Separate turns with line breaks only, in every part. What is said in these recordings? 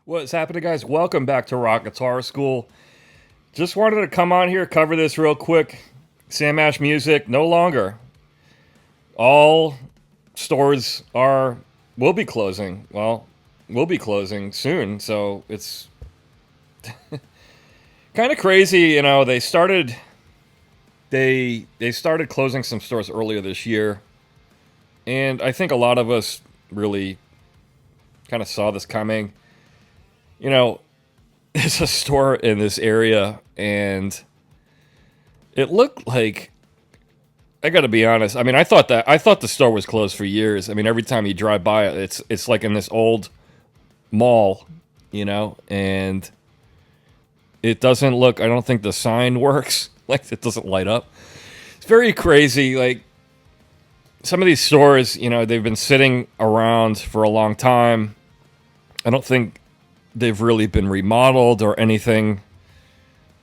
What's happening, guys? Welcome back to Rock Guitar School. Just wanted to come on here, cover this real quick. Sam Ash Music, no longer. All stores will be closing. Well, will be closing soon, so it's kind of crazy. They started closing some stores earlier this year, and I think a lot of us really kind of saw this coming. You know, there's a store in this area, and it looked like, I got to be honest. I mean, I thought the store was closed for years. I mean, every time you drive by it, it's like in this old mall, and it doesn't look. I don't think the sign works. Like, it doesn't light up. It's very crazy. Like, some of these stores, they've been sitting around for a long time. I don't think they've really been remodeled or anything,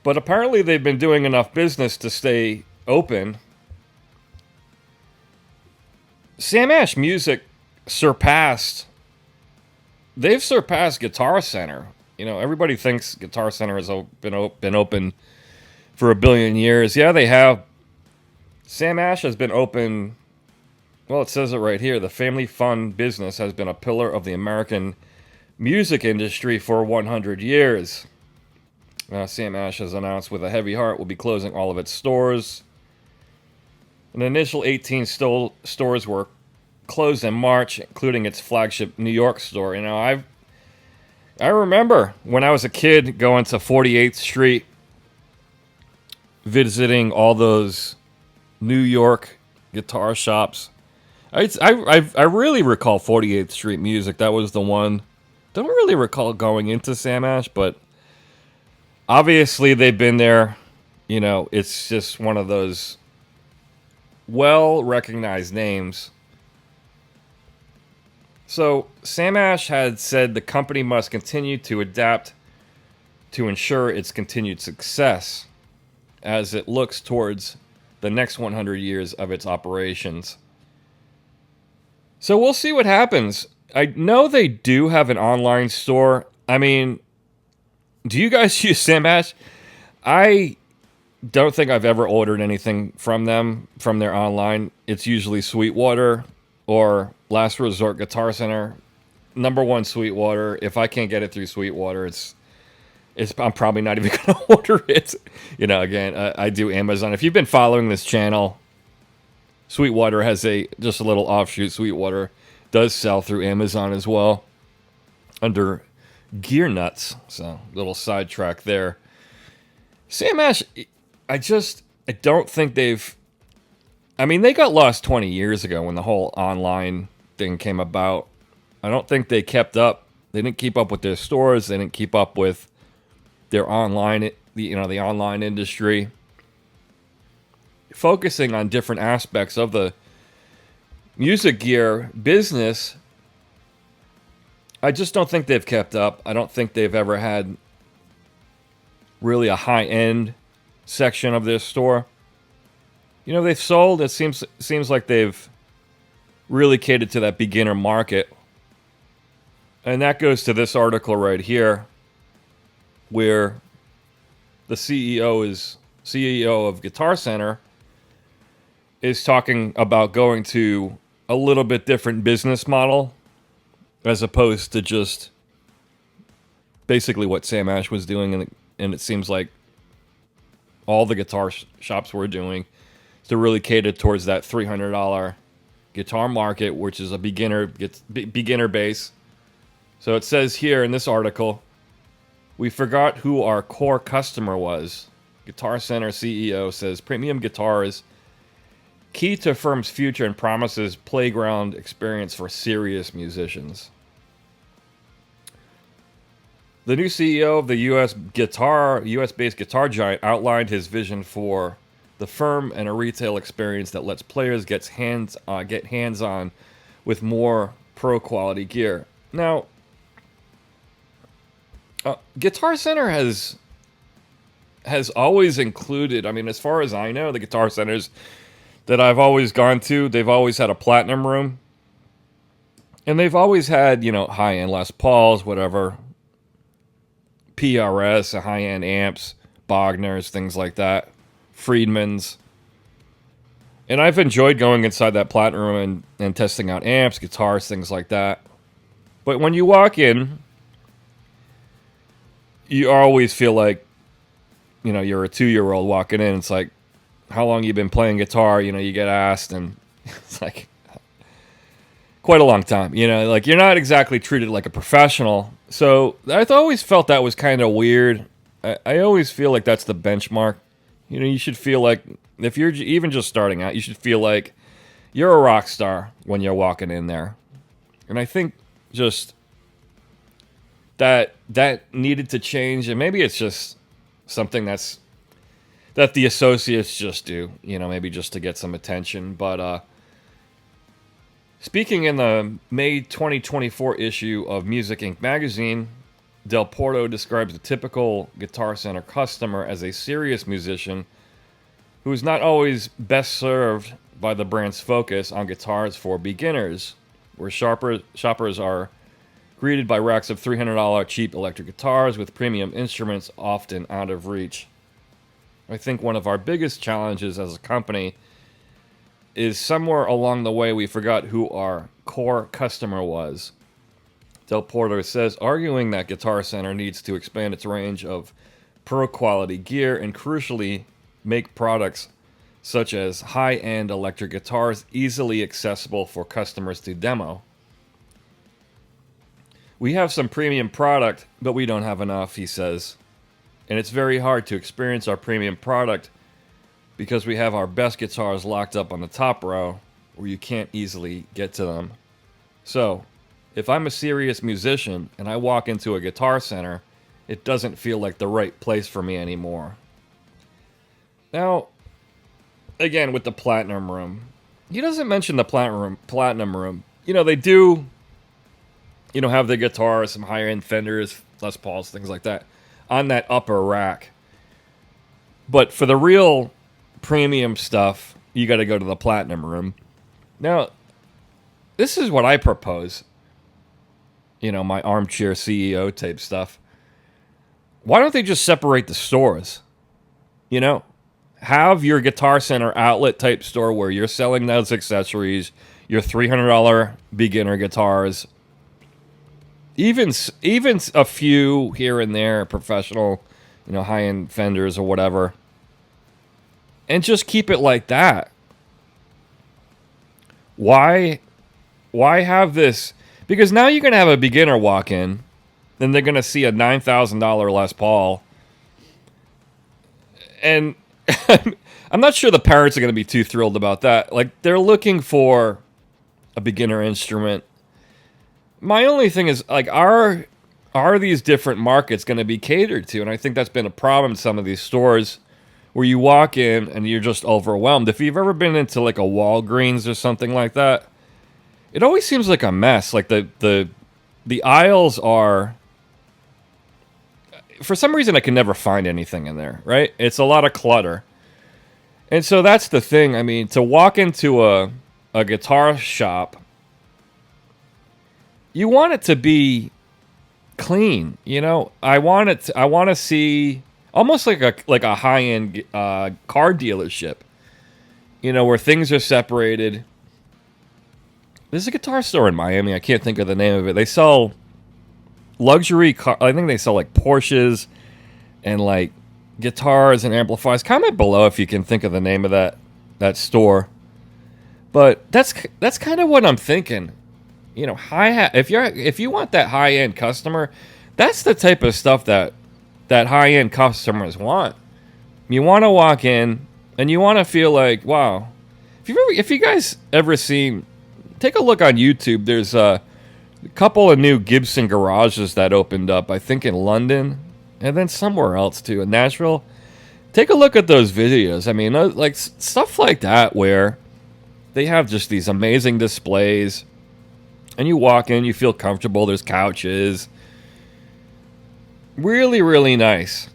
but apparently they've been doing enough business to stay open. Sam Ash Music they've surpassed Guitar Center. Everybody thinks Guitar Center has been open for a billion years. Yeah, they have. Sam Ash has been open, well, it says it right here. The family fun business has been a pillar of the American music industry for 100 years. Sam Ash has announced with a heavy heart will be closing all of its stores. An initial 18 stores were closed in March, including its flagship New York store. I remember when I was a kid going to 48th Street, visiting all those New York guitar shops. I really recall 48th Street Music. That was the one. Don't really recall going into Sam Ash, but obviously they've been there. It's just one of those well-recognized names. So Sam Ash had said the company must continue to adapt to ensure its continued success as it looks towards the next 100 years of its operations. So we'll see what happens. I know they do have an online store. I mean, do you guys use Sam Ash? I don't think I've ever ordered anything from them, from their online. It's usually Sweetwater or Last Resort Guitar Center. Number one, Sweetwater. If I can't get it through Sweetwater, I'm probably not even going to order it. Again, I do Amazon. If you've been following this channel, Sweetwater has just a little offshoot. Sweetwater does sell through Amazon as well under Gear Nuts. So, little sidetrack there. Sam Ash, I don't think they've. I mean, they got lost 20 years ago when the whole online thing came about. I don't think they kept up. They didn't keep up with their stores. They didn't keep up with their online, the online industry. Focusing on different aspects of the music gear business, I just don't think they've kept up. I don't think they've ever had really a high-end section of their store. They've sold, it seems like they've really catered to that beginner market. And that goes to this article right here, where the CEO of Guitar Center is talking about going to a little bit different business model as opposed to just basically what Sam Ash was doing, and it seems like all the guitar shops were doing to really cater towards that $300 guitar market, which is a beginner base. So it says here in this article, we forgot who our core customer was. Guitar Center CEO says premium guitars key to firm's future and promises playground experience for serious musicians. The new CEO of the US-based guitar giant outlined his vision for the firm and a retail experience that lets players get hands-on with more pro-quality gear. Now, Guitar Center has always included, I mean, as far as I know, the Guitar Centers that I've always gone to, they've always had a platinum room. And they've always had, high-end Les Pauls, whatever. PRS, high-end amps, Bogner's, things like that, Friedman's. And I've enjoyed going inside that Platinum room and testing out amps, guitars, things like that. But when you walk in, you always feel like, you're a 2-year-old walking in. It's like, how long you been playing guitar? You get asked, and it's like quite a long time. Like you're not exactly treated like a professional. So I've always felt that was kind of weird. I always feel like that's the benchmark. You should feel like, if you're even just starting out, you should feel like you're a rock star when you're walking in there. And I think just that needed to change, and maybe it's just something that the associates just do, maybe just to get some attention. But speaking in the May 2024 issue of Music Inc. magazine, Del Porto describes the typical Guitar Center customer as a serious musician who is not always best served by the brand's focus on guitars for beginners, where shoppers are greeted by racks of $300 cheap electric guitars with premium instruments often out of reach. I think one of our biggest challenges as a company is somewhere along the way we forgot who our core customer was. Del Porto says, arguing that Guitar Center needs to expand its range of pro-quality gear and crucially make products such as high-end electric guitars easily accessible for customers to demo. We have some premium product, but we don't have enough, he says. And it's very hard to experience our premium product because we have our best guitars locked up on the top row where you can't easily get to them. So, if I'm a serious musician and I walk into a Guitar Center, it doesn't feel like the right place for me anymore. Now, again, with the Platinum Room, he doesn't mention the Platinum Room. They do, have the guitars, some higher-end Fenders, Les Pauls, things like that, on that upper rack. But for the real premium stuff, you got to go to the Platinum Room. Now, this is what I propose. My armchair CEO type stuff. Why don't they just separate the stores? Have your Guitar Center outlet type store where you're selling those accessories, your $300 beginner guitars, even a few here and there, professional, high-end Fenders or whatever, and just keep it like that. Why have this? Because now you're going to have a beginner walk in, then they're going to see a $9,000 Les Paul, and I'm not sure the parents are going to be too thrilled about that. Like, they're looking for a beginner instrument. My only thing is, like, are these different markets going to be catered to? And I think that's been a problem in some of these stores where you walk in and you're just overwhelmed. If you've ever been into, like, a Walgreens or something like that, it always seems like a mess. Like, the aisles are... For some reason, I can never find anything in there, right? It's a lot of clutter. And so that's the thing. I mean, to walk into a guitar shop, you want it to be clean, I want to see almost like a high-end car dealership, where things are separated. There's a guitar store in Miami. I can't think of the name of it. They sell luxury car. I think they sell like Porsches and like guitars and amplifiers. Comment below if you can think of the name of that store. But that's kind of what I'm thinking. Hi-hat. If you want that high-end customer, that's the type of stuff that high-end customers want. You want to walk in and you want to feel like, wow. If you guys ever seen, take a look on YouTube. There's a couple of new Gibson garages that opened up, I think in London and then somewhere else too, in Nashville. Take a look at those videos. I mean, like stuff like that where they have just these amazing displays. And you walk in, you feel comfortable. There's couches. Really, really nice.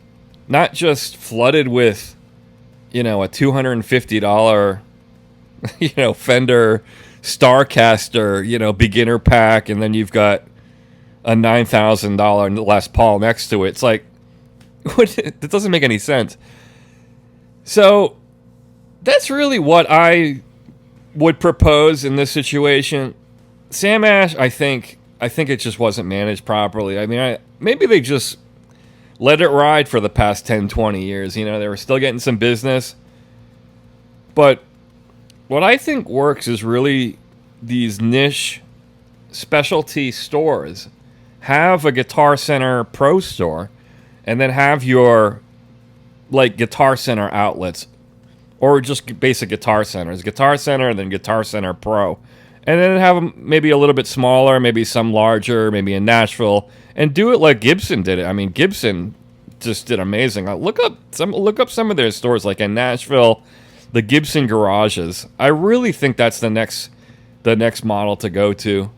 Not just flooded with, a $250, Fender Starcaster, beginner pack. And then you've got a $9,000 Les Paul next to it. It's like, That doesn't make any sense. So that's really what I would propose in this situation. Sam Ash, I think it just wasn't managed properly. I mean, maybe they just let it ride for the past 10, 20 years. You know, they were still getting some business. But what I think works is really these niche specialty stores. Have a Guitar Center Pro store, and then have your like Guitar Center outlets, or just basic Guitar Centers. Guitar Center and then Guitar Center Pro. And then have them maybe a little bit smaller, maybe some larger, maybe in Nashville, and do it like Gibson did it. I mean, Gibson just did amazing. Look up some of their stores, like in Nashville, the Gibson garages. I really think that's the next model to go to.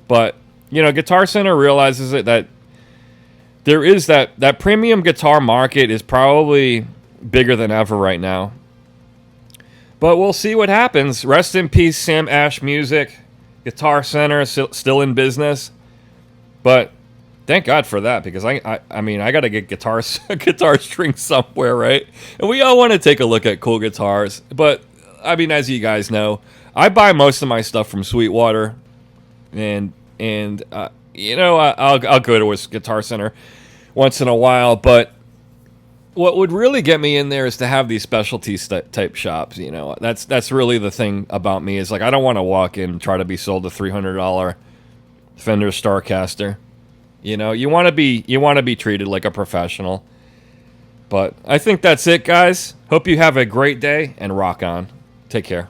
But you know, Guitar Center realizes that there is that premium guitar market is probably bigger than ever right now. But we'll see what happens. Rest in peace, Sam Ash Music. Guitar Center still in business. But thank God for that, because I mean, I got to get guitar strings somewhere, right? And we all want to take a look at cool guitars. But, I mean, as you guys know, I buy most of my stuff from Sweetwater. And you know, I'll go to a Guitar Center once in a while, but what would really get me in there is to have these specialty type shops. You know, that's really the thing about me, is like I don't want to walk in and try to be sold a $300 Fender Starcaster. You know, you want to be treated like a professional. But I think that's it, guys. Hope you have a great day and rock on. Take care.